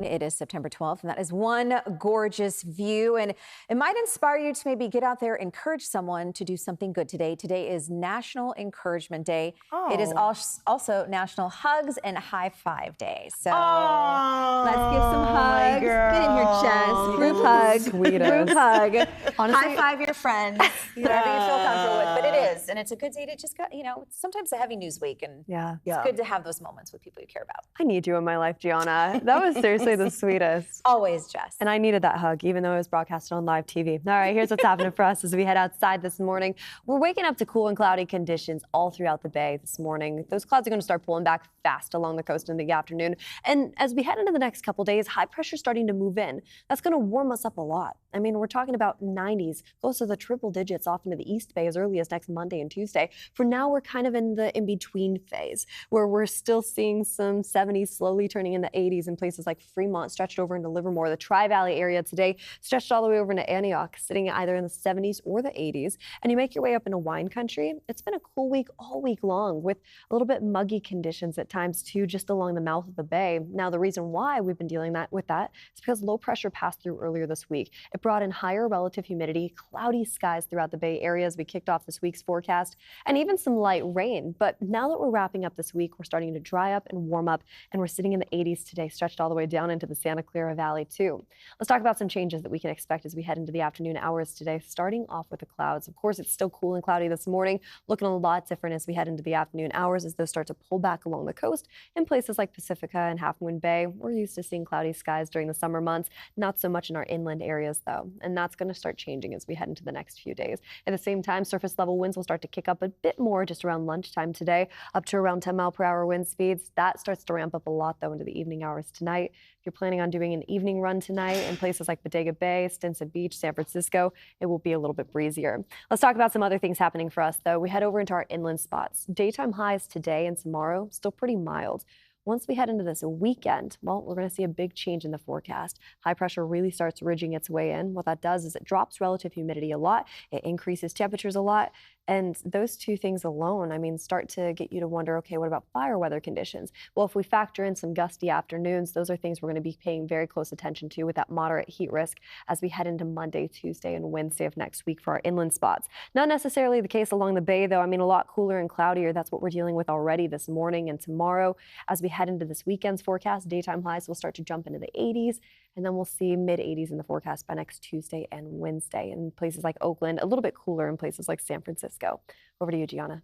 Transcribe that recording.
It is September 12th, and that is one gorgeous view. And it might inspire you to maybe get out there, encourage someone to do something good today. Today is National Encouragement Day. It is Oh. also National Hugs and High Five Day. So let's give some Oh, my hugs. Get in here, Jess. girl. Group You're hug. the sweetest. Group hug. Honestly, High five your friends. Whatever you feel comfortable with. But it Yeah. is. And it's a good day to just go, it's sometimes a heavy news week. And Yeah. it's good to have those moments with people you care about. I need you in my life, Gianna. That was seriously the sweetest. Always, Jess. And I needed that hug, even though it was broadcasted on live TV. All right, here's what's happening for us as we head outside this morning. We're waking up to cool and cloudy conditions all throughout the bay this morning. Those clouds are going to start pulling back fast along the coast in the afternoon. And as we head into the next couple days, high pressure starting to move in. That's going to warm us up a lot. I mean, we're talking about 90s, close to the triple digits off into the East Bay as early as next Monday and Tuesday. For now, we're kind of in the in-between phase where we're still seeing some 70s slowly turning into 80s in places like Fremont, stretched over into Livermore. The Tri-Valley area today stretched all the way over into Antioch, sitting either in the 70s or the 80s. And you make your way up into wine country. It's been a cool week all week long with a little bit muggy conditions at times too, just along the mouth of the bay. Now, the reason why we've been dealing with that is because low pressure passed through earlier this week. It brought in higher relative humidity, cloudy skies throughout the Bay Area as we kicked off this week's forecast, and even some light rain. But now that we're wrapping up this week, we're starting to dry up and warm up, and we're sitting in the 80s today, stretched all the way down into the Santa Clara Valley too. Let's talk about some changes that we can expect as we head into the afternoon hours today, starting off with the clouds. Of course, it's still cool and cloudy this morning, looking a lot different as we head into the afternoon hours as those start to pull back along the coast in places like Pacifica and Half Moon Bay. We're used to seeing cloudy skies during the summer months, not so much in our inland areas though. And that's going to start changing as we head into the next few days. At the same time, surface level winds will start to kick up a bit more just around lunchtime today, up to around 10-mile-per-hour wind speeds. That starts to ramp up a lot though into the evening hours tonight. If you're planning on doing an evening run tonight in places like Bodega Bay, Stinson Beach, San Francisco, it will be a little bit breezier. Let's talk about some other things happening for us though. We head over into our inland spots. Daytime highs today and tomorrow still pretty mild. Once we head into this weekend, well, we're going to see a big change in the forecast. High pressure really starts ridging its way in. What that does is it drops relative humidity a lot. It increases temperatures a lot. And those two things alone, I mean, start to get you to wonder, okay, what about fire weather conditions? Well, if we factor in some gusty afternoons, those are things we're going to be paying very close attention to with that moderate heat risk as we head into Monday, Tuesday, and Wednesday of next week for our inland spots. Not necessarily the case along the bay, though. I mean, a lot cooler and cloudier. That's what we're dealing with already this morning and tomorrow. As we head into this weekend's forecast, daytime highs will start to jump into the 80s, and then we'll see mid-80s in the forecast by next Tuesday and Wednesday in places like Oakland, a little bit cooler in places like San Francisco. Over to you, Gianna.